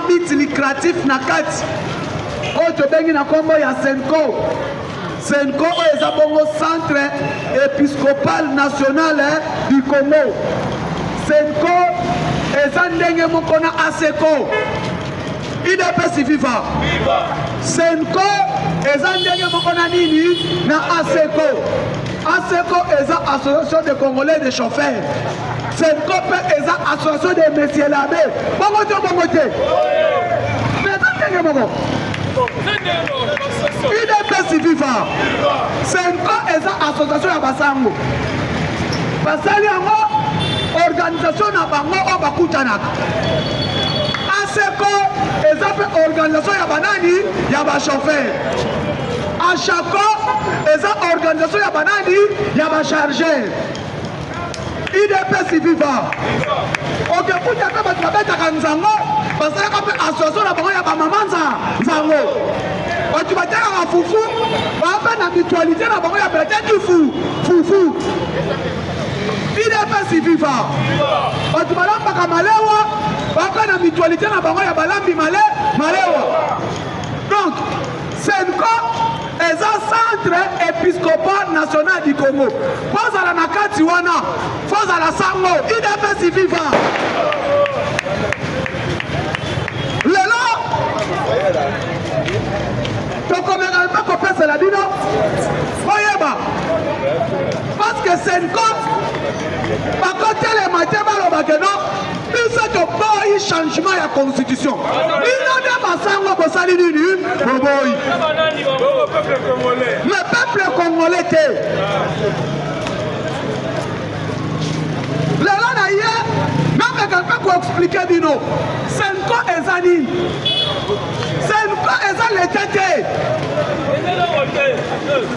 but lucratif na kati oyo tobengi na kombo ya Senko. Senko est un centre épiscopal national du Congo. Senko est un ndenge moko na ASECO. IDPS viva. Senko est un ndenge moko na nini na ASECO. ASECO est une association de Congolais de chauffeurs. Senko est une association de messieurs l'abbé. Bongote. Mais un ndenge moko. IDPS viva. Senko est une association ya basango. Basali yango organisation na bango o bakutanaka. ASECO est une organisation ya banani ya ba chauffeur. ASHACO est une organisation ya banani ya ba chargeur. IDPS viva. Ok, kutaka batu babetaka nzango basalaka mpe association na bango ya bamamanza nzango. Batu bataka fufu bape na mutualité na bango ya betaki fufu. IDPS viva. Batu balambaka malewa bape na mutualité na bango ya balambi malewa. Donc Senko est un centre épiscopal national du Congo. Pose à la nakati wana, pose à la sango, IDPS viva. Lelo, tokomeka pas qu'on pèse la dino. Oyeba, parce que Senko, par contre les matins balobakeno, il s'est opposé changement de la constitution. Il n'a pas sango pour salir du boboy. Le peuple congolais était. Le là d'ailleurs, même quelqu'un pour expliquer Dino. Senko est Zani. Senko est Zani les tétés.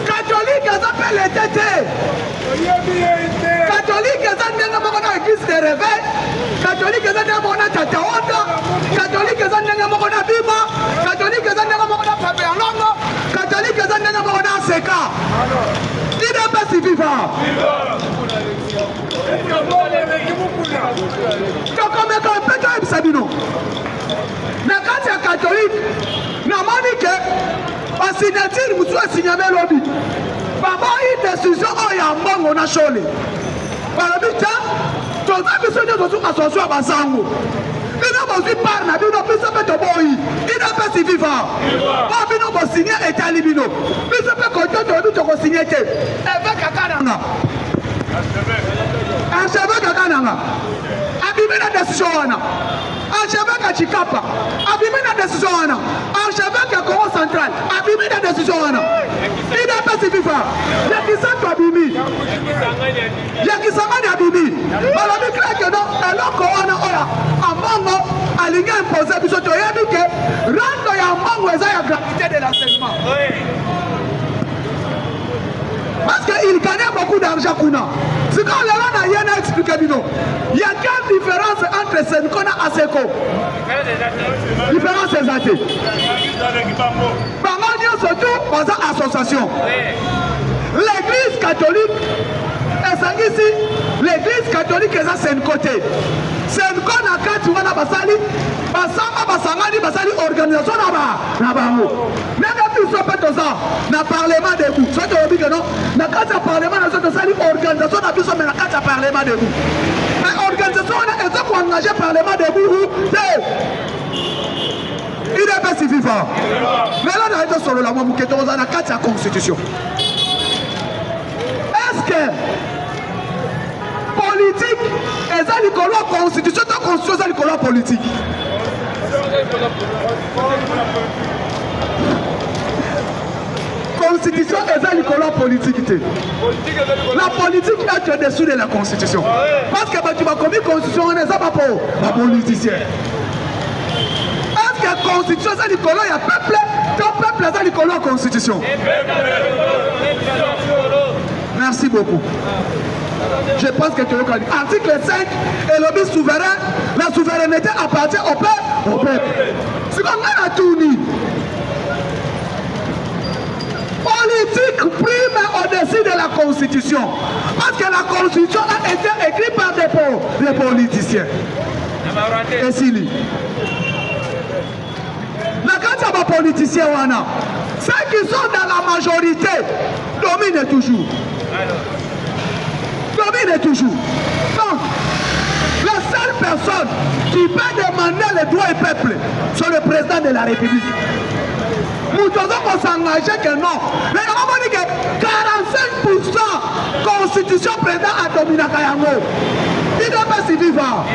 Catholique est appelé les tétés. Catholique est Zani dans l'église de réveil. Catholique est Zani dans la tataonda. Catholique est Zani dans la Bible. Catholique est Zani dans la Paperlongo. Catholique est Zani dans la Seka. IDPS viva. Tokomeka mpeta ebisabino. Na kati ya catholique na manike basignature mutu asinyame lobi. Baba une décision oya mbongo na shole. Balobi ta toza biso nyo tozu association ya basango. Bino bozwi par na bino biso mpe toboyi. IDPS viva. Ba bino bosigné etali bino. Biso mpe koto toyebi tokosigné te. Évêque akananga. Archevêque akananga. Abimi na décision wana. Archevêque à Chikapa. Abimi na décision wana. Archevêque à Congo central. Abimi na décision wana. IDPS viva. Yakisanto abimi. Yakisangani abimi. Balobi kleke no eloko wana oya. Amongo alinga imposer biso toyebi ke rando ya amongo eza ya gratuité de l'enseignement. Parce qu'il gagnait beaucoup d'argent kuna. C'est quand on a rien expliqué bino. Il y a quelle différence entre Senko et ASECO? Différence exacte. Bango surtout dans une association. L'église catholique est ici. L'église catholique est à Senko. Senko na kati wana basali basanga basangani basali organisation na bango. Nanga biso petoza na parlement debout. Soto obike no na kati ya parlement na soto sali organisation na biso na kati ya parlement debout. Mais organisation na ezo ko engager parlement debout te. IDPS viva. Mais là na ezo solo la mo muketo za na kati ya constitution. Est-ce que politique et ça la constitution, ta constitution c'est la politique. Constitution et ça la politique. La politique est au-dessus de la constitution. Parce que tu vas commis constitution, on n'est pas pour les politiciens. Est-ce que la constitution c'est il y a peuple, ton peuple c'est la constitution. Merci beaucoup. Je pense que tu le connais. Article 5, et le but souverain, la souveraineté appartient au peuple. C'est comme ça la tournie. Politique prime au-dessus de la Constitution. Parce que la Constitution a été écrite par des politiciens. Et si lui. politiciens wana. Ceux qui sont dans la majorité dominent toujours. Dominent toujours. Donc, la seule personne qui peut demander les droits du peuple, c'est le président de la République. Nous devons s'engager que non. Mais on dit que 45% constitution président à Domina Kayango. Il n'est pas si vivant.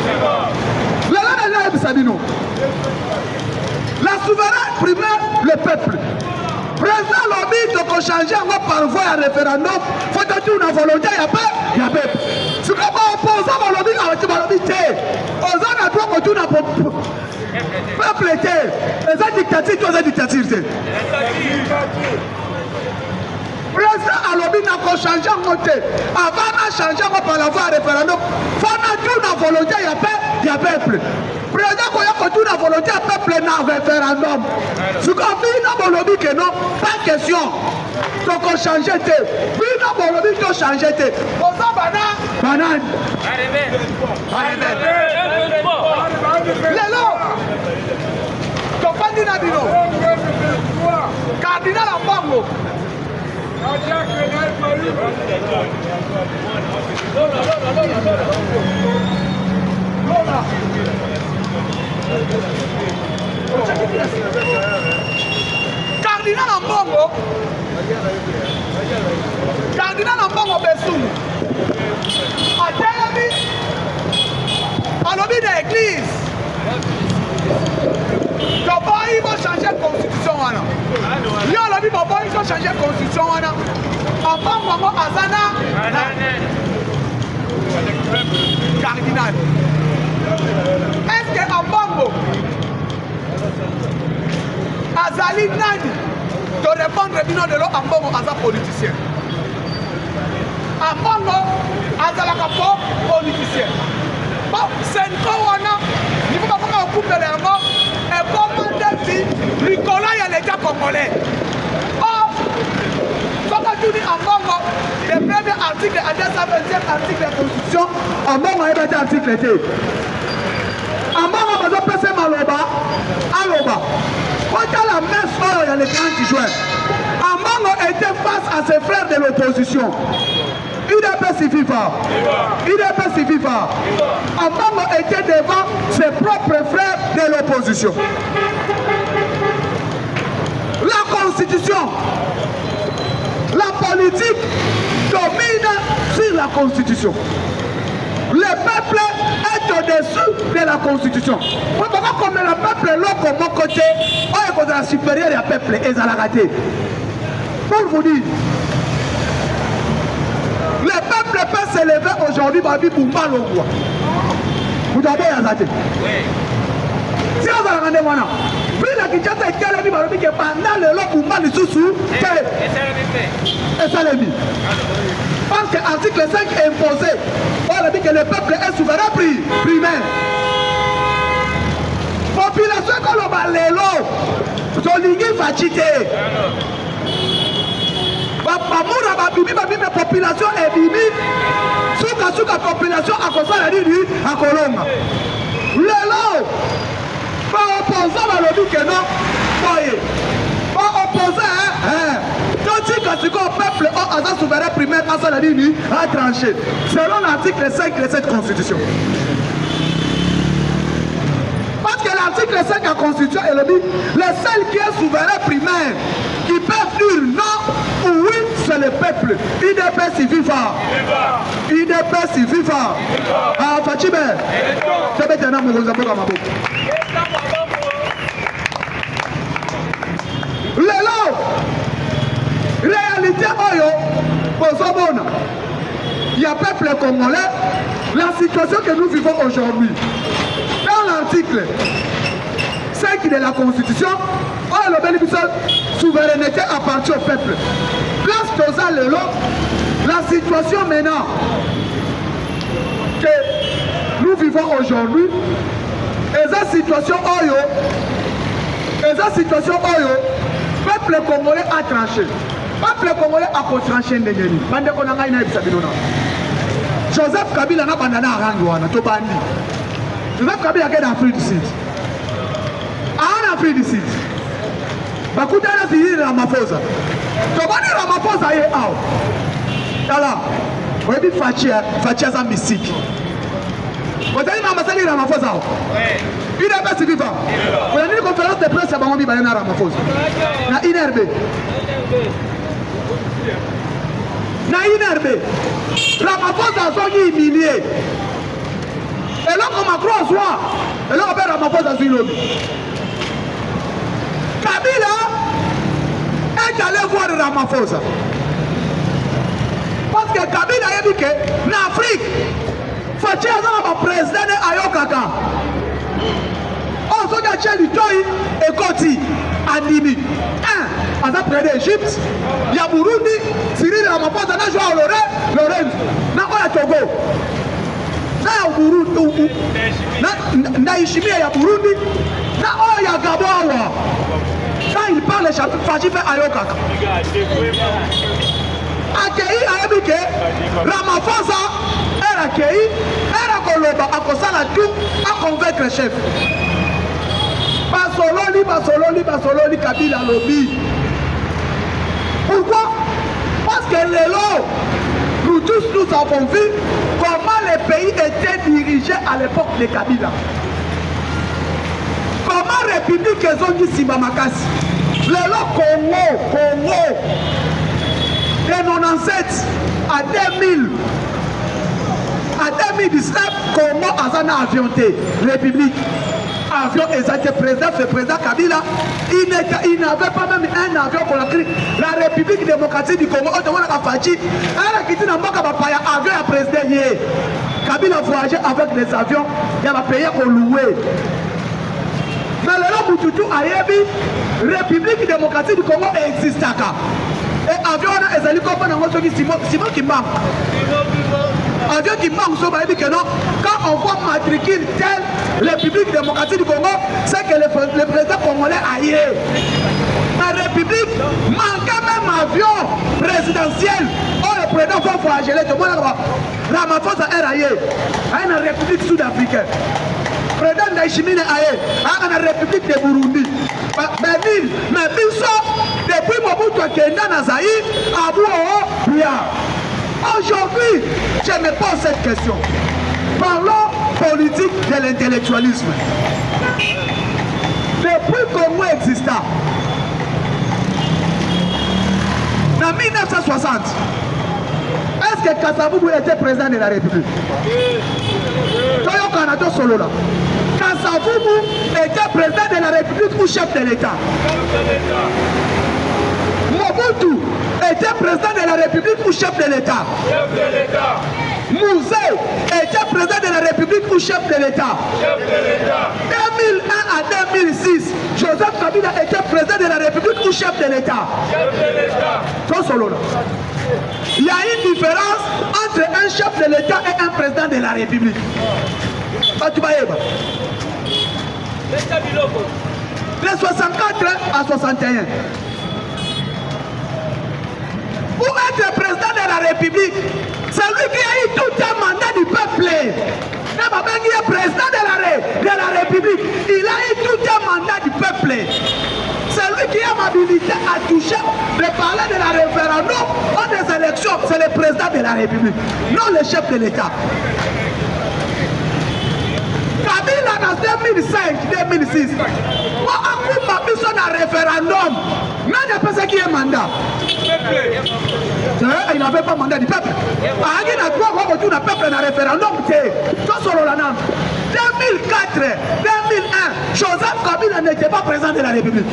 La souveraine primaire, le peuple. Président lobby donc changer encore par voie à référendum. Faut que tu aies une volonté, il y a peuple. Si tu n'as pas opposé à lobby, tu vas lobby. Aux autres, tu dois que tu n'as pas peuple était. Les dictatures, tu as des dictatures. Président à lobby n'a pas changé en côté. Avant de changer par la voie à référendum, faut que tu aies une volonté, il y a peuple. Président quand il y a une volonté à peuple dans référendum. Si on vit dans mon lobby que non, pas question. Donc on change de. Vit dans mon lobby qu'on change de. On s'en banane. Lélo. Donc pas dit Nadino. Cardinal Ambango. Cardinal Ambongo Bessoum a Télémi à lobby de l'église. Il va changer la constitution. Il y a lobby il va changer la constitution. Ambongo Azana Cardinal. Est-ce que Ambongo Azali Nani de répondre de l'eau Ambongo Aza politicien? Ambongo Azala Kapo politicien. Bon, c'est une corona. Il faut pas qu'on coupe de l'herbe. Et comment dire, Nicolas, il y a l'État congolais. Oh, quand tu dis Ambongo, le premier article, le 220e article de la Constitution, Ambongo est un article. Ambongo va passer Maloba, Aloba. Quand il y a la messe, il y a les 30 juin. Ambongo était face à ses frères de l'opposition. UDPS Viva. Ambongo était devant ses propres frères de l'opposition. La constitution, la politique domine sur la constitution. Le peuple est au-dessus de la constitution. Pourquoi comme le peuple est là comme mon côté, on est la supérieure du peuple et ça l'a raté. Pour vous dire, le peuple peut s'élever aujourd'hui pour Bumba Longwa. Vous avez raté. Si on a regardé voilà, puis la Kinshasa est calée, que pendant le lot Bumba les sous-sous, et ça l'est mis. Parce que l'article 5 est imposé, on a dit que le peuple est souverain primaire. Population comme le Balélo, Zolingi va cheater. La population est bimi. Souka population a commencé à dire à Colomba. Lélo, pas opposant à l'objet que non, pas opposant, quand tu as le peuple a un souverain primaire à la ligne à trancher, selon l'article 5 de cette constitution. Parce que l'article 5 de la constitution est le dit, le seul qui est souverain primaire, qui peut dire non ou oui, c'est le peuple. UDPS Viva. Ah, Fatime. C'est bien un homme qui vous a Lélo, réalité oyo, il y a peuple congolais, la situation que nous vivons aujourd'hui. Dans l'article 5 de la Constitution, le bénéfice souveraineté appartient au peuple. Place Toza Lélo, la situation maintenant que nous vivons aujourd'hui, et la situation oyo, peuple congolais a tranché. Peuple congolais a tranché ndengeni. Bande konanga ina bisabinona. Joseph Kabila na bandana arangwana to bandi. Joseph Kabila est en Afrique du Sud. En Afrique du Sud. bakutana Cyril Ramaphosa. Tobani Ramaphosa ye awa. Tala. Oyebi Fachi aza mystique. Ozali na masali Ramaphosa awa. Il est pas suivi. On a une conférence de presse à Bangomi Bayana Ramaphosa. Na INRB. Na INRB. Ramaphosa a soigné humilié. Et là, on Macron soit. Et là, on appelle Ramaphosa sur l'homme. Kabila est allé voir Ramaphosa. Parce que Kabila a dit que en Afrique, Fachi a président de Ayokaka. On s'est dit que Choi et Koti Andimi. Un, à près d'Égypte, il y a Burundi, Cyril Ramaphosa a joué à Lorenzo, na Togo. Na Burundi, na Ishimi ya Burundi, na ya Gabawa. Quand il parle de Fachi fait Ayokaka. Accueilli à Ebike, Ramaphosa, elle accueilli, elle a Koloba, à Kosala tout, à convaincre le chef. Basololi, Kabila lobby. Pourquoi? Parce que les lots, nous tous nous avons vu comment les pays étaient dirigés à l'époque de Kabila. Comment la République est zone du Simamakasi. Les lots Congo. De 97 à 2000. À 2019, Congo Azana avionté. République. Avion exact président, ce président Kabila, il n'avait pas même un avion pour la République démocratique du Congo. Elle a quitté dans le avion à président. Kabila voyageait avec des avions, il a payé pour louer. Mais le Moutoutou a République démocratique du Congo existe. Et avion a des hélicoptères dans le Simon qui manque. Avion qui manque, quand on voit matricule tel République démocratique du Congo, c'est que le président congolais ailleurs. La République manquait même avion présidentiel. Oh, le président va voyager. Ramaphosa est ailleurs. Il y a une République sud-africaine. Le président d'Aïchimine est ailleurs. Il y a une République de Burundi. Mais depuis Mobutu Kenda Nazaï, Abou bien. Aujourd'hui, je me pose cette question. Parlons politique de l'intellectualisme. Depuis Congo exista, en 1960, est-ce que Kasavubu était président de la République? Toyo Canada solo là. Kasavubu était président de la République ou chef de l'État? Mobutu était président de la République ou chef de l'État? Chef de l'État. Mouzé était président de la République ou chef de l'État? Chef de l'État. 2001 à 2006, Joseph Kabila était président de la République ou chef de l'État? Chef de l'État. Tout solo là. Il y a une différence entre un chef de l'État et un président de la République. De 64 à 61. Pour être président de la République, c'est lui qui a eu tout un mandat du peuple. Il est président de la République. Il a eu tout un mandat du peuple. C'est lui qui a l'habilité à toucher, de parler de la référendum ou des élections. C'est le président de la République, non le chef de l'État. Kabila en 2005-2006, moi, on a un référendum. Mais il n'y a pas ce qui est mandat. Il n'avait pas mandat du peuple. Il n'a pas retourné le peuple dans le référendum. 2004, 2001, Joseph Kabila n'était pas président de la République.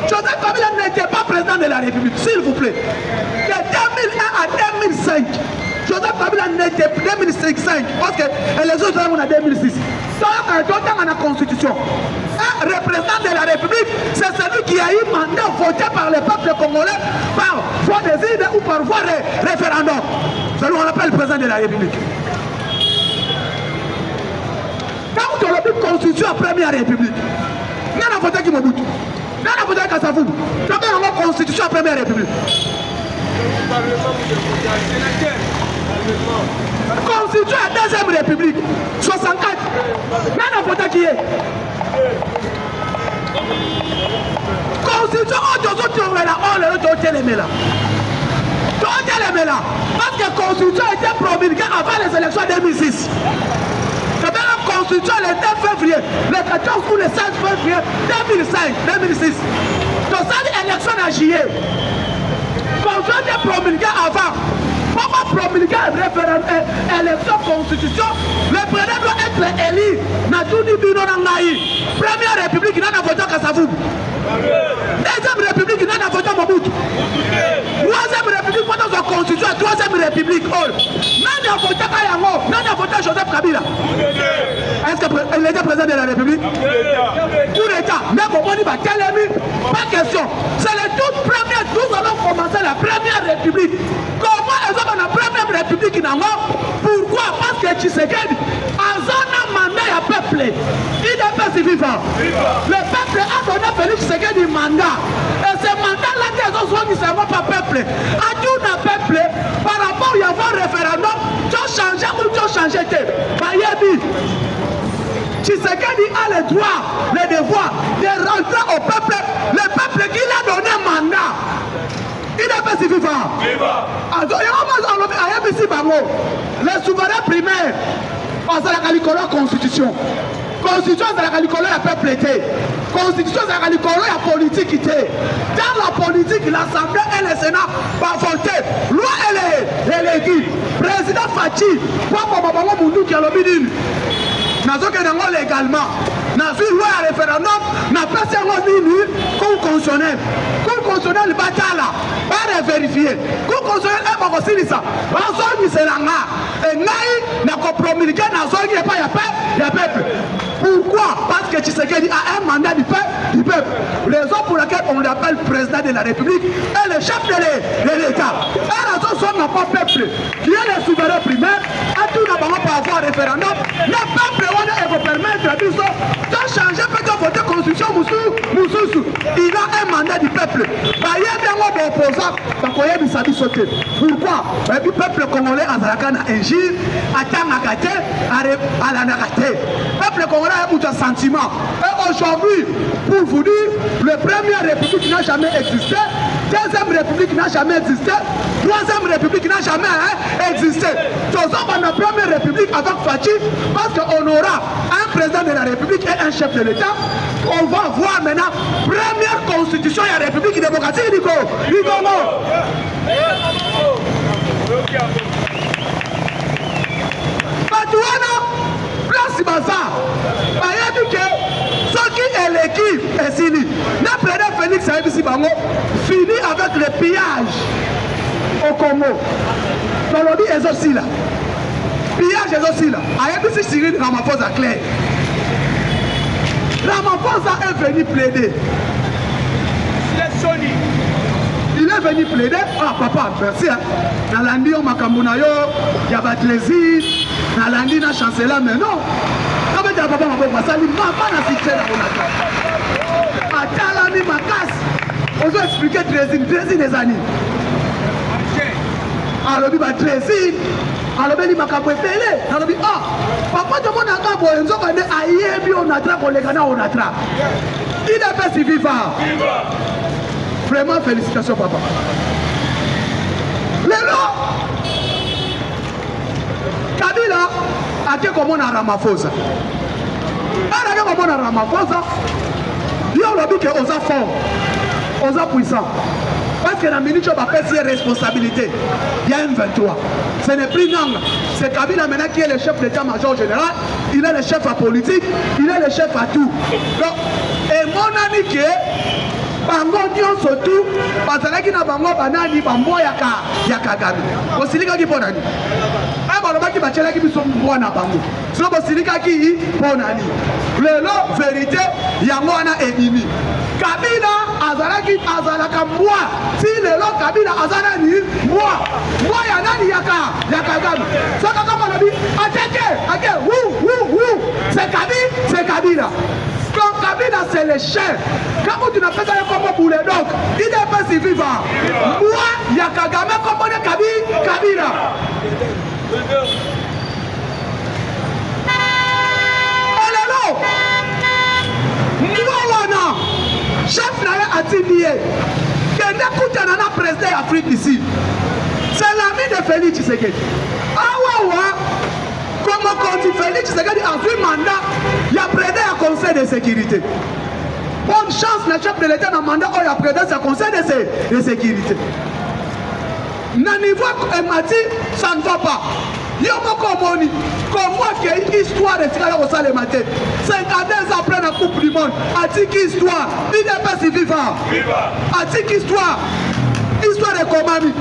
Joseph Kabila n'était pas président de la République, s'il vous plaît. De 2001 à 2005, Joseph Kabila n'était pas 2005, parce que les autres on a 2006. Dans la Constitution, un représentant de la République, c'est celui qui a eu mandat voté par le peuple congolais par voie des îles ou par voie de référendum. Celui qu'on appelle le président de la République. Quand on a vu Constitution à première République, nous avons voté qui Mobutu. Nous avons voté Kasavubu. Nous avons Constitution à première République. Constitution à deuxième République, 64. Nous avons voté qui est. téléméla. Parce que la constitution a été promulguée avant les élections 2006. C'est bien la constitution le 2 février, le 14 ou le 16 février 2006. Donc ça, l'élection en juillet. La constitution a été promulguée avant. Pourquoi promulguer l'élection constitution? Le président doit être élu. Première république, il n'a pas voté Kassavou. Deuxième république, il n'a pas voté Mobutu. Troisième république, dans la constitution, troisième république. N'a voté Kayango, n'a voté Joseph Kabila. Est-ce qu'il était président de la république? Coup d'État, mais pour moi, pas question. C'est le tout premier, nous allons commencer la première république. Comment est-ce qu'on a la première république? Pourquoi? Parce que Tshisekedi a un mandat à peuple. Il est pas si vivant. Le peuple a donné à Félix Tshisekedi mandat. Et ce mandat-là, les autres ne sont pas peuple. À tout le peuple, par rapport à un référendum, tu as changé ou tu as changé. Tshisekedi a le droit, le devoir de rentrer au peuple, le peuple qui l'a donné mandat. Il n'est pas si vivant. Les souverains primaires, c'est la constitution. Constitution, c'est la peuple était. Constitution, c'est la politique était. Dans la politique, l'Assemblée et le Sénat vont voter. Loi, elle est dit. Président Fachi, qui a légalement. N'a vu loi à référendum, n'a pas fait un cour constitutionnel. Cour constitutionnel, batala, pas vérifier. Cour constitutionnel, elle va aussi dire ça. Et n'a pas promulgué, n'a pas peuple. Pourquoi? Parce que Tshisekedi a un mandat du peuple. Raison pour laquelle on l'appelle président de la République et le chef de l'État. Et la raison n'a pas peuple. Qui est le souverain primaire, à tout le monde peut avoir référendum. Le peuple, on va permettre à nous de changer, peut-être voter constitution, il a un mandat du peuple. Il y a bien un opposant, pourquoi? Le peuple congolais a un injure, a la nagaté. Le peuple congolais a un sentiment. Et aujourd'hui, pour vous dire, la première république n'a jamais existé, deuxième république n'a jamais existé, troisième république n'a jamais existé. Nous sommes la première république avec Fachi parce qu'on aura un président de la république et un chef de l'État. On va voir maintenant première constitution et la république démocratique du Congo. Patouana, place Baza, Bayabike, ce qui est l'équipe est fini. Notre président Félix Saïbisi Bango finit avec le pillage au Congo. Dans le dit aussi là. Pillage est aussi là. Ayabisi Cyril Ramaphosa clair. Ramaphosa est venu plaider. Il est venu plaider. Ah papa, merci. Nalandi on makambunayo, il y a pas de plaisir. Nalandi na chancelier mais non. Quand tu as papa m'a sali, maman n'a cité la bonata. Atalani makas. On doit expliquer Drésil les années. Alors il va Drésil. Alors il m'a capé pelé. Alors il ah papa de mon akabo enzo kande ayebi on attrape on les gana on attrape. Il est pas si vivant. Vraiment félicitations papa. Lelo Kabila a été comme on a Ramaphosa. Elle a été comme on a Ramaphosa. Il y a dit que on a fort, on a puissant. Parce que la minute où on va faire ses responsabilités, il y a un 23. Ce n'est plus Nanga. C'est Kabila maintenant qui est le chef d'état-major général. Il est le chef à politique. Il est le chef à tout. Donc, et mon ami qui est bango nyonso tout bazalaki na bango banani bambo ya Kagame bosilikaki mpo nani balobaki batielaki biso mbwa na bango sino bosilikaki mpo nani lelo vérité yango wana ebimi Kabila azalaka mbwa si lelo Kabila azala ni mbwa ya nani ya Kagame soka kama lobi ateke c'est Kabila. Donc Kabila c'est le chef. Quand tu n'as pas ça comme pour les dogs, il n'est pas si vivant. Moi, il y a Kagame comme on est Kabila. Alléluia. Moi, chef n'a attendu que Kende Koutana na président d'Afrique ici. C'est l'ami de Félix Tshisekedi. Comment quand Félix Tshisekedi a eu mandat, il y a président au Conseil de sécurité. Bonne chance, le chef de l'État a mandat, il y a président au Conseil de sécurité. Na niveau Emati, ça ne va pas. Comme moi qui ai une histoire de Tigala au Salemate, 52 ans après la Coupe du Monde, Atik histoire, l'IDPS vivant. Atik histoire, histoire de Komami.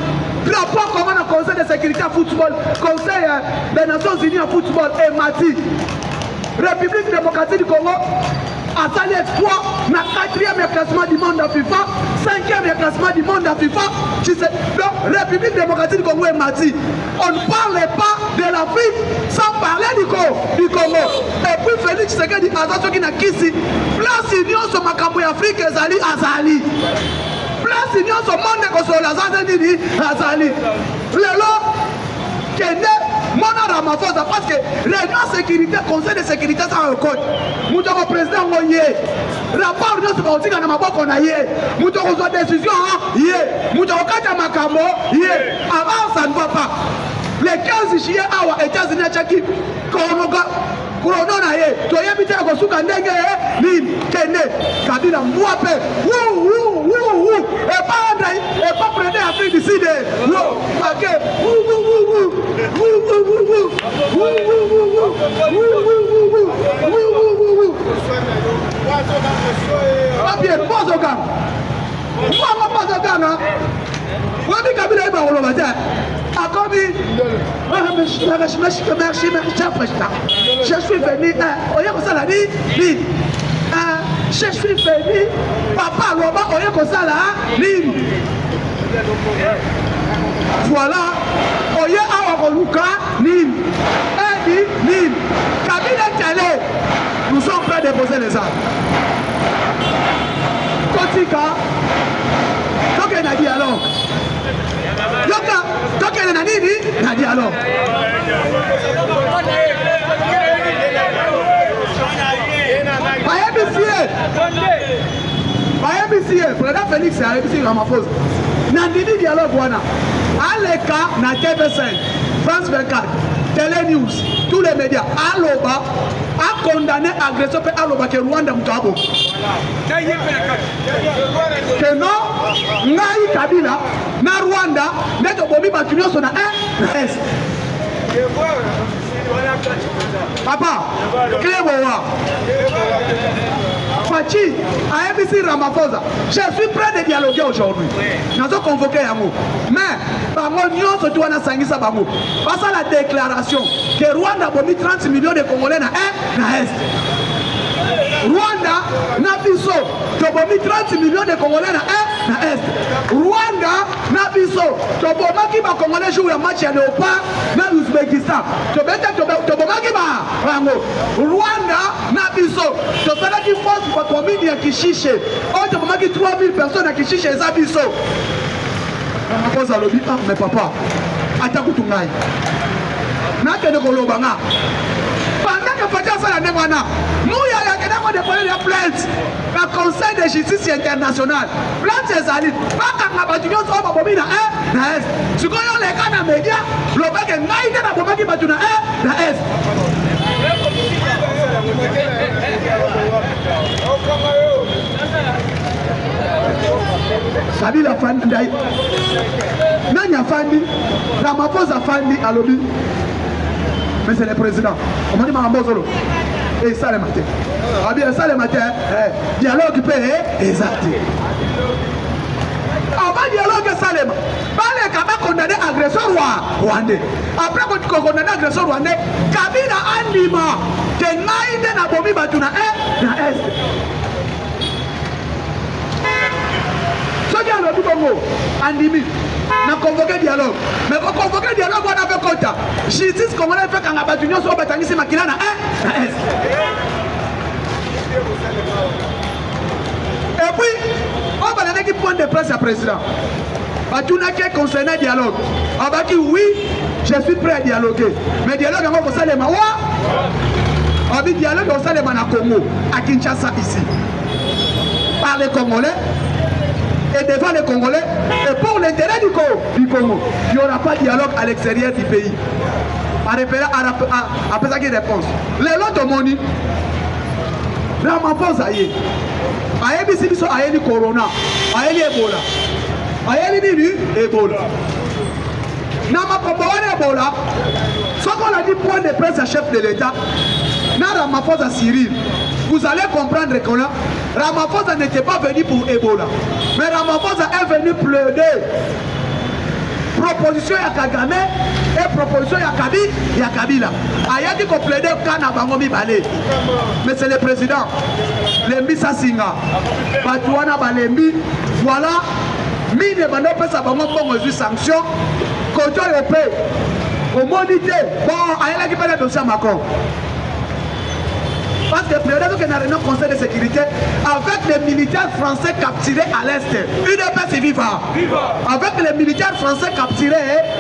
Rapport comment le Conseil de sécurité en football, Conseil des Nations Unies en football, Emati. République démocratique du Congo. A sali exploit na 4e classement du monde en FIFA, 5e classement du monde en FIFA. Donc, République démocratique du Congo est mati. On ne parle pas de l'Afrique sans parler du Congo. Et puis Félix Tshisekedi Azaso qui n'a qu'ici. Place union sur Makambo Afrique Azali Azali. Place union sur monde de Azali Azali. Lelo Kende Mona Ramaphosa parce que réunion sécurité, conseil de sécurité ça un code. Moutoko président ngoye. Rapport de ce qu'on dit dans maboko na ye. Moutoko soit décision ye. Moutoko kata makambo ye. Avant ça ne va pas. Les 15 juillet awa États-Unis chaki koroga Kurono na ye. Toye bite ko suka ndenge ni kende. Kabila mwape. Et pas prendre Afrique du Sud. OK. Bien, pose au gang. Moi, pose au gang. Wami Kabila est barolo bata. Akobi. Je suis venu. Oya ko sala ni. Je suis venu. Papa Loba oya ko sala ni. Voilà. Oya awa ko luka ni. Edi ni. Kabila Tchale. Nous sommes prêts à déposer les armes. Kotika. Donc il y a un dialogue. Donc il y a un dialogue. Président Félix a réussi Ramaphosa. Nandini dialogue wana. Aleka na TV5, France 24, Télé News, tous les médias. Aloba a condamné l'agression de Aloba que Rwanda Mutabo. Que non, Ngai Kabila, na Rwanda, n'est bomi batunyo sona na est. Papa, Cléboa. Fachi, à ABC Ramaphosa, je suis prêt de dialoguer aujourd'hui. Nous avons convoqué Yango. Mais, par mon union, surtout on a sangisa Bango. Face à la déclaration que Rwanda a mis 30 millions de Congolais na Est. Rwanda n'a biso, tu as mis 30 millions de Congolais na Est. Rwanda n'a biso, tu as mis ba Congolais jouer un match à Léopard dans l'Ouzbékistan. Tu as mis Rwanda n'a biso, tu as mis force pour commune à Kishiche. Oh, tu as mis 3000 personnes à Kishiche et Zabiso. Ramaphosa lobi, mais papa, atakutungai. Nake de Kolobanga. Pendant que Fatia Sala Nemana, nous y a déposé la plainte. Le Conseil de justice international. Plainte des alliés. Pas quand la bâtiment soit pas bombé dans Est. Si vous avez les cas dans les médias, le bac est naïf dans la bombe qui bat dans Est. Sabi la fandi dai. Nanya fandi, Ramaphosa fandi à l'objet. Mais c'est le président. On m'a dit Marambozolo. Et ça le matin. Ah bien ça le matin. Dialogue paix exact. On va dialogue Salem. Balé Kaba condamné agresseur rwandais. Après qu'on condamné agresseur rwandais, Kabila Andima, que naïde na bomi batuna na Est. Soki alobi bongo andimi na convoqué dialogue. Mais pour convoquer dialogue on a fait compte. Justice congolaise fait quand la batunion soit batangisi makila na Est. Et puis on va donner qui point de presse à président. Batuna qui concernant dialogue. On va dire oui, je suis prêt à dialoguer. Mais dialogue on va faire les mawa. On va dire dialogue on va faire les Congo à Kinshasa ici. Par les Congolais. et devant les Congolais et pour l'intérêt du Congo. Il n'y aura pas de dialogue à l'extérieur du pays. Après ça, qui réponse. Les lots de money, Ramaphosa aye. Aye bisibiso aye ni corona, aye ni Ebola. Aye ni Ebola. Nama kombawane Ebola. Ce qu'on a dit point de presse à chef de l'État, na Ramaphosa Cyril. Vous allez comprendre que là, Ramaphosa n'était pas venu pour Ebola. Mais Ramaphosa est venu plaider. Proposition ya Kagame et proposition ya Kabila. Aya dit qu'on plaidait Kana Bangomi Balé. Mais c'est le président. Lembi Sasinga. Batouana Balembi. Voilà. Mine Bando Pesa Bango Bongo Zu sanction. Koto Epé. Au monité. Bon, Aya qui parle de dossier Macron. Parce que le président qui a réuni au Conseil de sécurité avec les militaires français capturés à l'Est. UDPS est vivant. Avec les militaires français capturés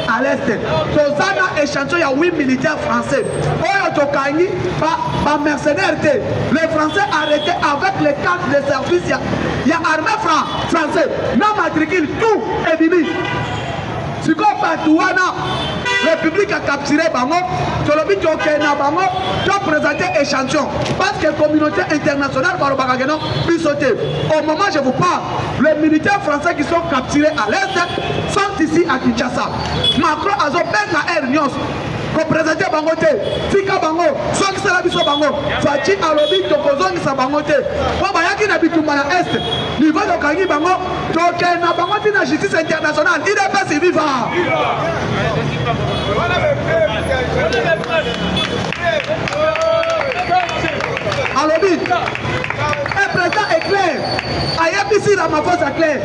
à l'Est. Tozana échantillon, il y a 8 militaires français. Oyo Tokani, par mercenaires. Les Français arrêtés avec les cartes de service. Il y a armée française. Non matricule, tout est bimi. Si comme Batouana, République a capturé Bango, Tolobi Tokena Bango, tu as présenté échantillon. Parce que la communauté internationale, au moment où je vous parle, les militaires français qui sont capturés à l'Est sont ici à Kinshasa. Macron a fait la Nyos. Pour présenter Bangote, Fika Bango, soit qui s'est la Bango, Fati Alobi, Tokozon, qui s'est Bangote. Pour Bayaki Nabitumba à Est, niveau de Kangi Bango, Tokena Bangote, la justice internationale, il est passé vivant. Alobi, un président est clair. Ayapisi Ramaphosa clair.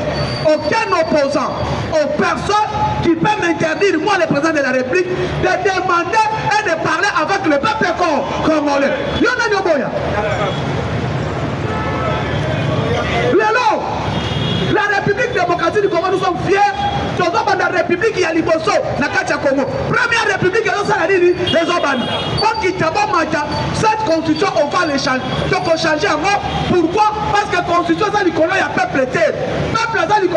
Aucun opposant, aux personnes qui peut m'interdire, moi le président de la République, de demander et de parler avec le peuple congolais. Yona Nyoboya. Lélo, la République démocratique du Congo, nous sommes fiers. Nous sommes dans la République qui a Liboso, la Katia Congo. Première République, les Oban. Cette constitution, on va les changer. Donc on change en mot. Pourquoi? Parce que la constitution, ça, il y a peuple terre. Peuple, ça, il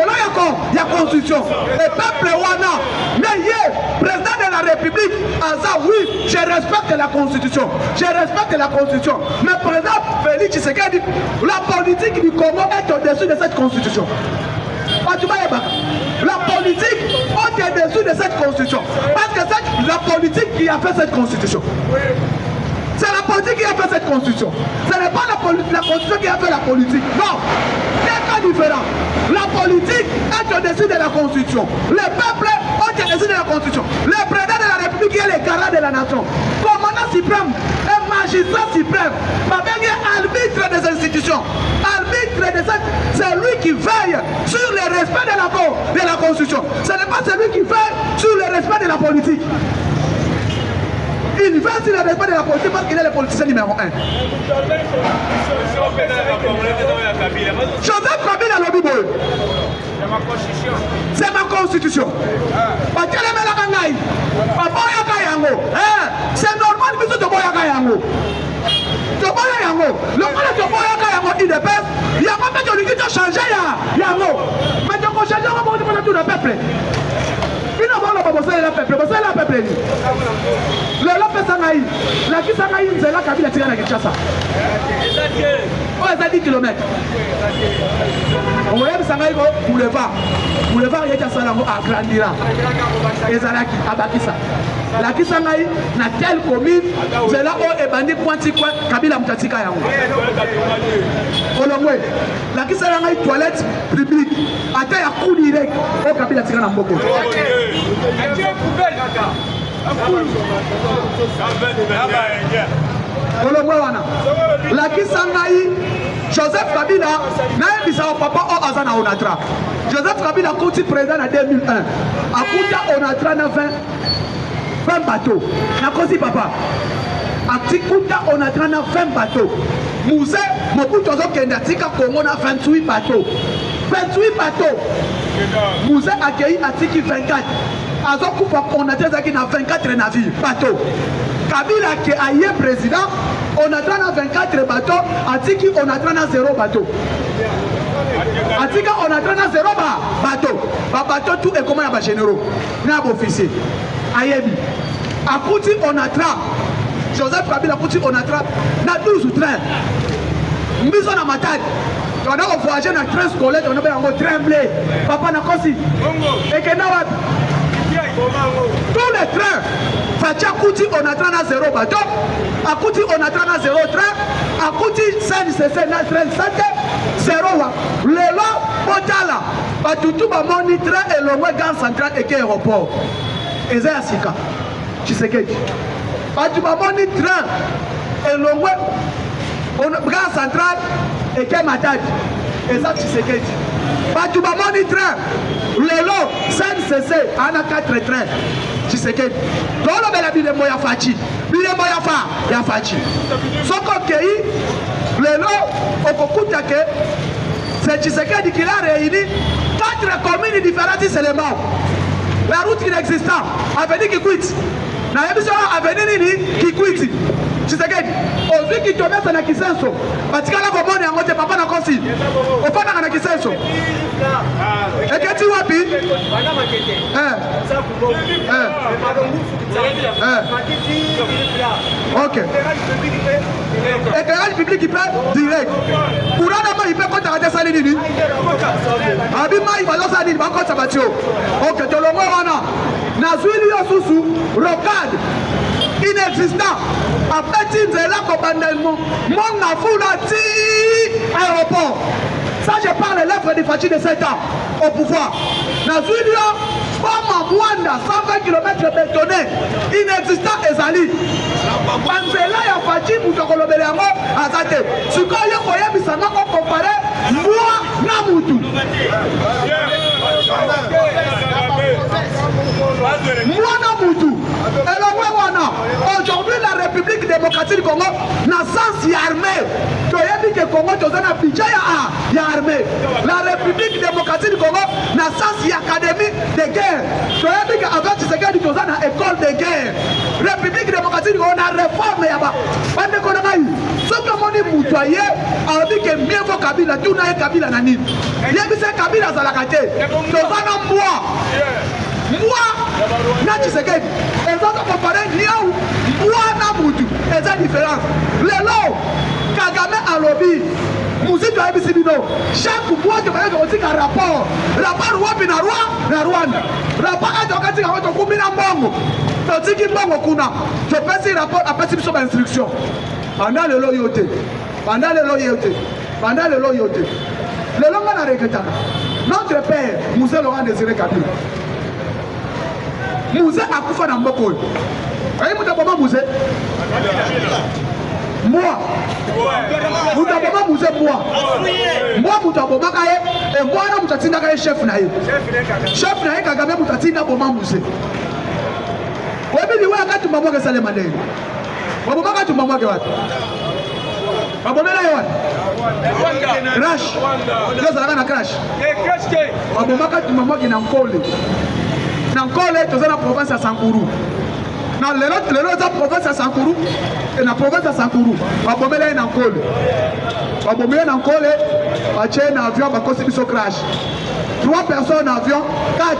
y a constitution. Et peuple, wana. Mais hier, président de la République, Aza, oui, je respecte la constitution. Je respecte la constitution. Mais président Félix Tshisekedi, la politique du Congo est au-dessus de cette constitution. La politique est au-dessus de cette constitution. Parce que c'est la politique qui a fait cette constitution. C'est la politique qui a fait cette constitution. Ce n'est pas la constitution qui a fait la politique. Non. C'est pas différent. La politique est au-dessus de la constitution. Les peuples sont au-dessus de la constitution. Le président de la République est le garant de la nation. Commandant suprême et magistrat suprême. Arbitre des institutions. Arbitre de cette. C'est lui qui veille sur le respect de la constitution. Ce n'est pas celui qui veille sur le respect de la politique. Il veille sur le respect de la politique parce qu'il est le politicien numéro 1. Joseph Kabila Lobiboy. C'est ma constitution. C'est normal que tu te Toboya yango, le monde Toboya yango il dépêche, il y a pas de qui a changé yango. Mais tu as changé yango pour le peuple. Il n'a pas le bosser le peuple, bosser le peuple. Le lope sangaï, la qui sangaï c'est la Kabila tira la Kinshasa. Oh, ça 10 km. On voit sangaï boulevard. Boulevard il y a ça là à Grandira. Ezalaki abakisa. La Kisangaï, na telle commune, c'est là où est bandit pointi quoi, Kabila Mutatika yango. Olongwe, la Kisangaï toilette publique, à terre à coup direct, au Kabila Tika na Mboko. Olongwe wana, la Kisangaï, Joseph Kabila, n'a dit ça au papa au Azana Onatra. Joseph Kabila continue président en 2001. À Kouta Onatra na 20 bateaux. Na kosi papa. A Tikuta on a 20 bateaux. Mouzé, Mobutu Kenda Tika Congo na 28 bateaux. 28 bateaux. Mouzé accueilli à Tiki 24. Azokupa on a déjà 24 navires, bateaux. Kabila qui a hier président, on a 24 bateaux, à Tiki on a 0 bateaux. Atika on a train à zéro bateau. Bateau tout est comment il y a généraux. Il y a officier. Ayebi. Akouti on attrape. Joseph Kabila Akouti on attrape. Na 12 trains. Mbiso na matadi. On a voyagé dans le train scolaire, on a tremblé. Papa n'a pas si. Et que tous les trains, Fatia Kouti, on a train à zéro bateau. À Kouti, on a train à zéro train. À Kouti, c'est na train 7, 0. Lelo, Botala. Batutu, Bamoni, train et le moins gare central et aéroport. Et c'est Asika. Tu sais que. Batutu, Bamoni, train et le moins gare central. Et que matadi et ça tu sais que tu vas moni train lelo CNCC ana 4 trains tu sais que tolo bela bile moya fachi ya fachi soko kei lelo okokuta ke c'est tu sais que qui a réuni 4 communes différentes seulement la route inexistante avenue qui quitte na yebiso avenue nini qui quitte Tshisekedi, aujourd'hui qui tombe sur la Kisenso, parce que là, vous avez un papa na consi. Au fond, on a Kisenso. Et que tu vois, puis ok. Éclairage public, il peut direct. Courant d'abord, il peut contre ça, Lini. Abima, il va lancer un livre, encore ça va tuer. Ok, tu le vois, on a. Nazouili Yosusu, Rocade. Inexistant. Après, tu es là, mon aéroport. Ça, je parle l'œuvre de Fachi de 7 ans au pouvoir. Nazouilio, comme Mwanda, 120 km bétonnés, inexistant et Zali. Panzela ya Fachi, Moutokolobelango, Azate. Ce qu'on y a, on comparé moi, Namoutou. Moi, Namoutou. Aujourd'hui, la République démocratique du Congo n'a sens armé. Tu as dit que le Congo a un budget armé. La République démocratique du Congo n'a sens académie de guerre. Tu as dit qu'avant tu sais qu'il y a une école de guerre. La République démocratique du Congo a une réforme. Ce que mon dit Moutouaye, on dit que mieux vaut Kabila, tout n'a pas Kabila Nani. Il y a dit que Kabila a la carte. Tu as un mois. Moi, tu sais que les autres comparés Niaou, moi, Namoutou, et c'est différence. Les lots, Kagame a lobby, Mouzi de Abisibino, chaque mois, tu vas dire un rapport. Rapport Wapi na Rwanda. Rapport à Tokati à votre commune en Bongo. Tu dis qu'il Bongo Kuna. Je fais ce rapport à partir de son instruction. Pendant le loyauté. Pendant le loyauté. Pendant le loyauté. Le long on a regretté. Notre père, Moussa Laurent Désiré Kabila. Mouze a kufa na mboko. Ayi mutaboma Mouze. Moi. Mutaboma Mouze moi. Moi mutaboma kaye et moi na mutatinda kaye chef na ye. Chef na ye Kagame mutatinda boma Mouze. Webi ni wa kati mama ke sale mandeni. Waboma kati mama ke watu. Wabomela ye watu. Crash. Ndio zalaka na crash. Waboma kati mama ke na Nkole. Nankole tu es la province à Sankuru. Dans l'autre province à Sankuru et la province à Sankuru. Babomela Nankole. Babomela Nankole. Baché un avion va causer ce crash. 3 personnes en avion, 4.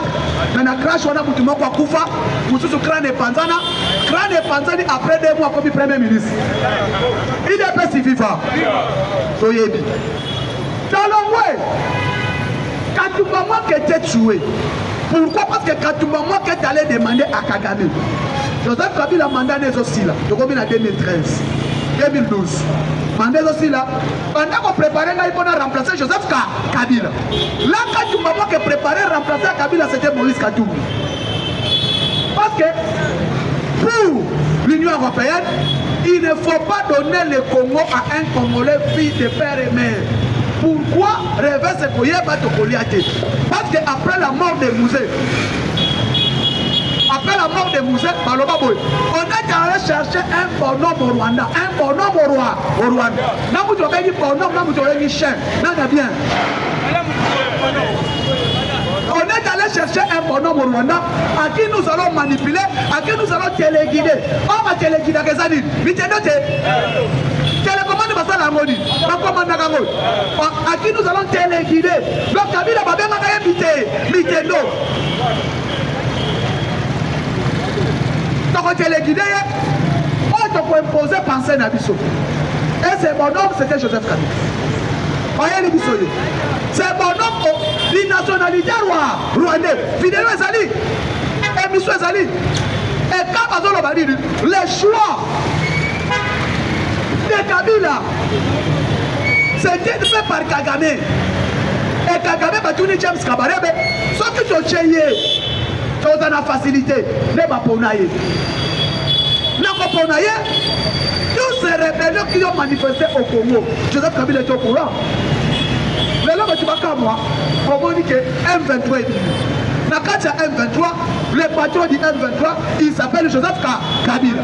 Dans le crash on a mutumo kwa kufa. Mutusu crâne panzana. Crâne panzani après 2 mois comme premier ministre. Il est pas si vivant. Soyebi. Dans le way. Quand tu vas moi qui était tué. Pourquoi? Parce que quand tu m'as moi que tu allais demander à Kagame. Joseph Kabila a mandat aussi là. Je reviens en 2013, 2012. Mandat aussi là. Pendant qu'on préparait là, il faut remplacer Joseph Kabila. Là, quand tu m'as moi que préparer remplacer Kabila, c'était Maurice Katumbi. Parce que pour l'Union européenne, il ne faut pas donner le Congo à un Congolais fils de père et mère. Pourquoi reverse Koyeba Tokoliate? Parce qu'après la mort de Mouze, on est allé chercher un bonhomme au Rwanda. Un bonhomme au Rwanda. Là, vous avez dit bonhomme, là, vous avez dit chien. Là, bien. On est allé chercher un bonhomme au Rwanda à qui nous allons manipuler, à qui nous allons téléguider. On va téléguider à Kézanine. Mais t'es noté. commande basala ngoni ba commande ngoni à qui nous allons téléguider donc Kabila ba benga ka mitendo donc téléguider on te peut imposer penser na biso et c'est mon nom c'était Joseph Kabila voyez les biso c'est mon nom nationalité rwandais vidéo ezali émission ezali et quand bazolo ba dire les choix de Kabila c'était fait par Kagame et Kagame batuni James Kabarebe sauf que tu cheye tu as la facilité ne ba ponaye na ko ponaye tous ces rebelles qui ont manifesté au Congo Joseph Kabila est au courant. Mais là, tu vas comme moi, on dit que M23 est venu. Dans M23, le patron du M23, il s'appelle Joseph Kabila.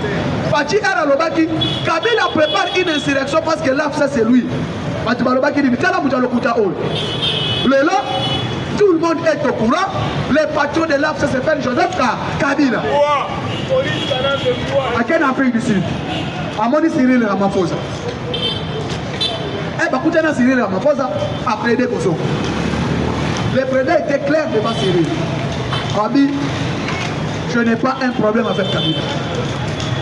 Pachi Eralobaki, Kabila prépare une insurrection parce que là, ça c'est lui. Pachi Eralobaki dit, tout le monde est au courant. Le patron de l'AFSA s'appelle Joseph Kabila. À quelle Afrique du Sud? À Moni Cyril Ramaphosa. Eh bien, écoutez, Cyril Ramaphosa a plaidé pour ça. Le président était clair devant Cyril. Abi, je n'ai pas un problème avec Kabila.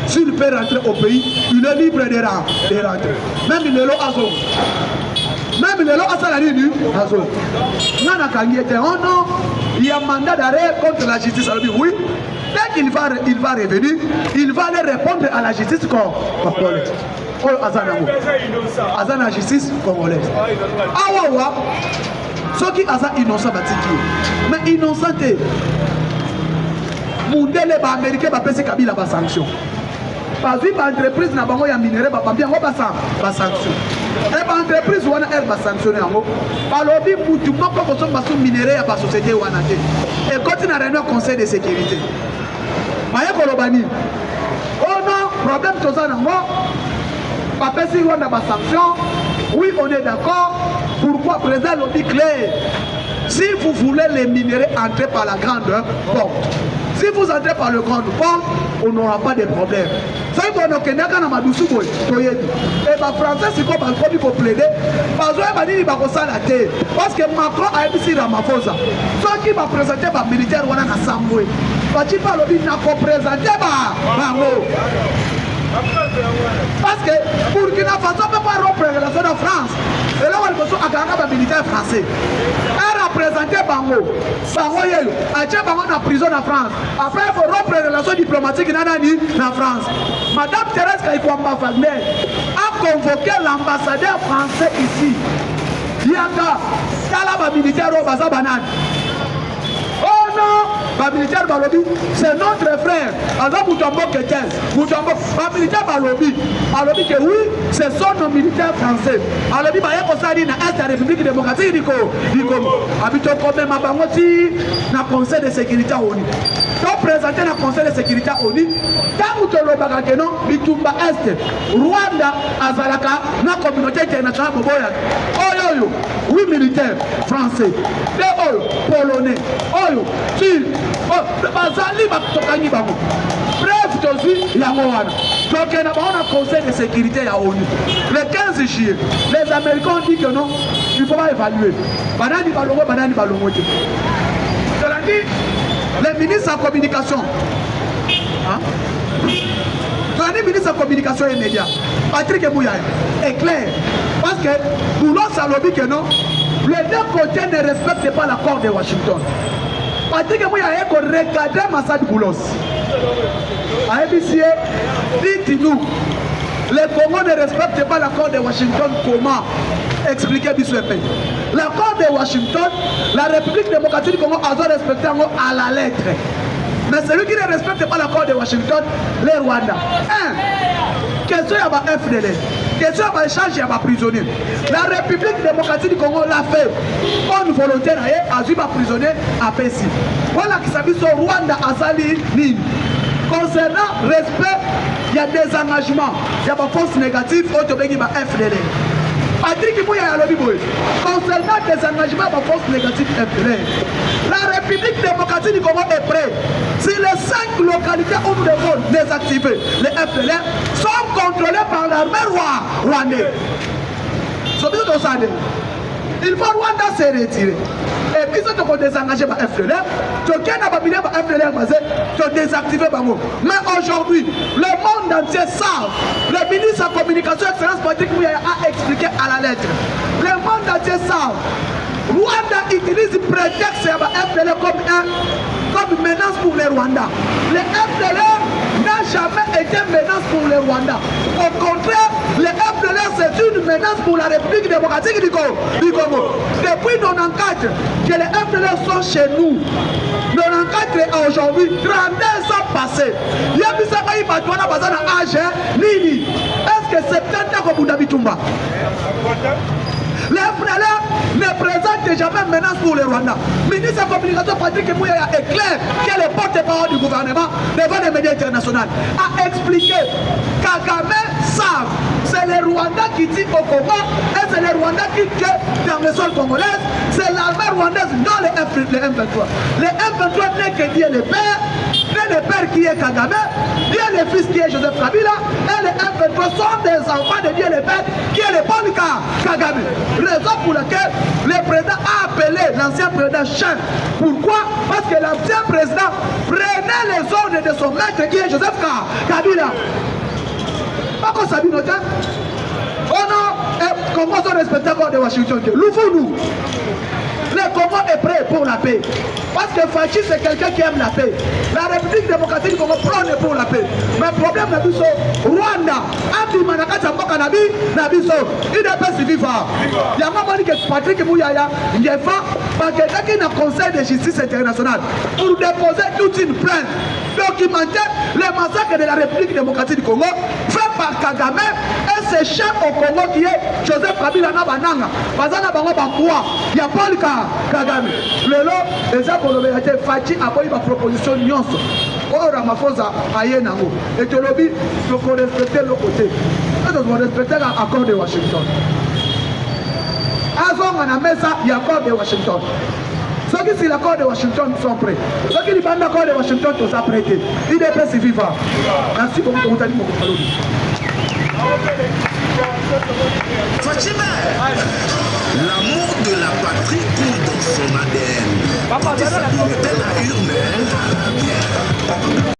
S'il peut rentrer au pays, il est libre de rentrer. Même il est là à zone. Même il est là à Saladini, à zone. Nana Kangi était oh non, il y a un mandat d'arrêt contre la justice. Alors, oui, dès qu'il va revenir, il va aller répondre à la justice congolaise. Azana justice congolaise. Awawa, ceux qui sont innocents, mais innocentés. Mundele ba américain ba pese Kabila ba sanction. Pas vu ba entreprise na bango ya minerai ba bien ba sanction. Et ba entreprise wana elle ba sanctionner yango. Ba lobi mutu moko ko so ba sou minerai ya ba société wana te. Et quand na réunion conseil de sécurité. Maye ko lobani. Oh non, problème to ça nango. Papa si on a ma sanction, oui on est d'accord. Pourquoi président lobby clair? Si vous voulez les minéraux entrer par la grande porte, si vous entrez par le grande porte, on n'aura pas de problème. Ça y est, on a et bah français c'est quoi parce qu'on peut plaider. Parce que Macron a émis Ramaphosa. Ceux qui va présenter les militaires on a Samoué. Parce que lobby n'a pas présenté parce que Burkina Faso ne peut pas rompre les relations de France. Et là, on a un militaire français. Elle a représenté Bango. Bango, elle a Bango en prison en France. Après, il faut rompre les relations diplomatiques en France. Madame Thérèse Kaikwamba Wagner a convoqué l'ambassadeur français ici. Yanga, Kalaba militaire au Bazabanan. Oh non! Militaire Balobi, c'est notre frère. Alors Moutombo Ketens, Moutombo, militaire Balobi, Balobi que oui, ce sont nos militaires français. Balobi Baye Kosari na Est de la République démocratique du Congo. Habito comme ma bangoti na Conseil de sécurité ONU. Donc présenté na Conseil de sécurité ONU, quand vous te le bagage non, Bitumba Est, Rwanda, Azalaka, na communauté internationale Boboya. Oyo, oui militaires français, des oyo polonais, oyo, Turcs. Bref, je suis Yamoana. Donc, il y a un conseil de sécurité à ONU. Le 15 juillet, les Américains ont dit que non, il ne faut pas évaluer. Banani Balongo, Banani Balongo. Cela dit, les ministres en communication. Le ministre en communication et médias, Patrick Mouya, est clair. Parce que pour l'autre, ça lobby que non, les deux côtés ne respectent pas l'accord de Washington. Patrick Mouya a recadré Massad Boulos. A ébissé, dites-nous, les Congos ne respectent pas l'accord de Washington. Comment expliquer Bissouepé? L'accord de Washington, la République démocratique du Congo a respecté à la lettre. Mais celui qui ne respecte pas l'accord de Washington, les Rwanda. Question à ma FDL. Question à ma échange à ma prisonnier. La République démocratique du Congo l'a fait. Bonne volonté, a vu ma prisonnier à Pessi. Voilà qui s'habille sur Rwanda à Sali. Concernant respect, il y a des engagements. Il y a des forces négatives au Tobégi ma FDL. Patrick Mouya a lobby boy. Concernant des engagements de force négative FDLR. La République démocratique du Congo est prête. Si les 5 localités où nous devons désactiver les FDLR sont contrôlées par l'armée rwandaise. Il faut Rwanda se retirer. Et puis, si tu désengagé par FDLR, tu as par FDLR, tu as désactivé. Mais aujourd'hui, le monde entier savent. Le ministre de la Communication, Excellence Patrick Mouya, a expliqué à la lettre. Le monde entier savent. Rwanda utilise prétexte à FDLR comme menace pour les Rwandais. Les FDLR n'a jamais été menace pour les Rwandais. Au contraire, les FDLR c'est une menace pour la République démocratique du Congo. Depuis 1994 que les FDLR sont chez nous. 1994 à aujourd'hui, 32 ans passés. Il y a mis ça à âge, Nini. Est-ce que c'est peut-être comme Boudabitumba? Les FDLR ne présentent jamais menace pour les Rwandais. Le ministre de la Communication Patrick Mouya est clair que le porte-parole du gouvernement devant les médias internationaux a expliqué Kagame savent. C'est les Rwandais qui disent au Congo et c'est les Rwandais qui tuent dans le sol congolais. C'est l'armée rwandaise, non les M23. Les M23 n'est que Dieu le Père, n'est le Père qui est Kagame, Dieu le Fils qui est Joseph Kabila, et les M23 sont des enfants de Dieu le Père qui est le bon Kagame. Raison pour laquelle le président a appelé l'ancien président Chan. Pourquoi? Parce que l'ancien président prenait les ordres de son maître qui est Joseph Kabila. Pas qu'on s'habille notre temps. Oh non, comment on respecte l'accord de Washington? L'ouvre-nous. Le Congo est prêt pour la paix. Parce que Fachi c'est quelqu'un qui aime la paix. La République démocratique du Congo prône pour la paix. Mais le problème c'est Rwanda, Abdi Manakata Mboka Nabiso, il est pas si vivant. Il y a un moment que Patrick Mouyaya, il est fort, parce que dès qu'il y a un conseil de justice internationale pour déposer toute une plainte documenter le massacre de la République démocratique du Congo fait par Kagame et ses chefs au Congo qui est Joseph Kabila Nabananga. Bazana Bango Bakwa, il y a Paul Kagame. Le lot, les Abolobé été Fachi a pris ma proposition nyonso. Oh Ramaphosa aye nango. Et que lobby, il faut respecter le côté. Il faut respecter l'accord de Washington. Avant on a mis ça, il y a l'accord de Washington. Ceux qui sont l'accord de Washington sont prêts. Ceux qui sont d'accord de Washington sont prêts. Il est prêt, c'est vivant. Merci beaucoup. Fatima, l'amour de la patrie coule dans son ADN. Et sa ville est la urne.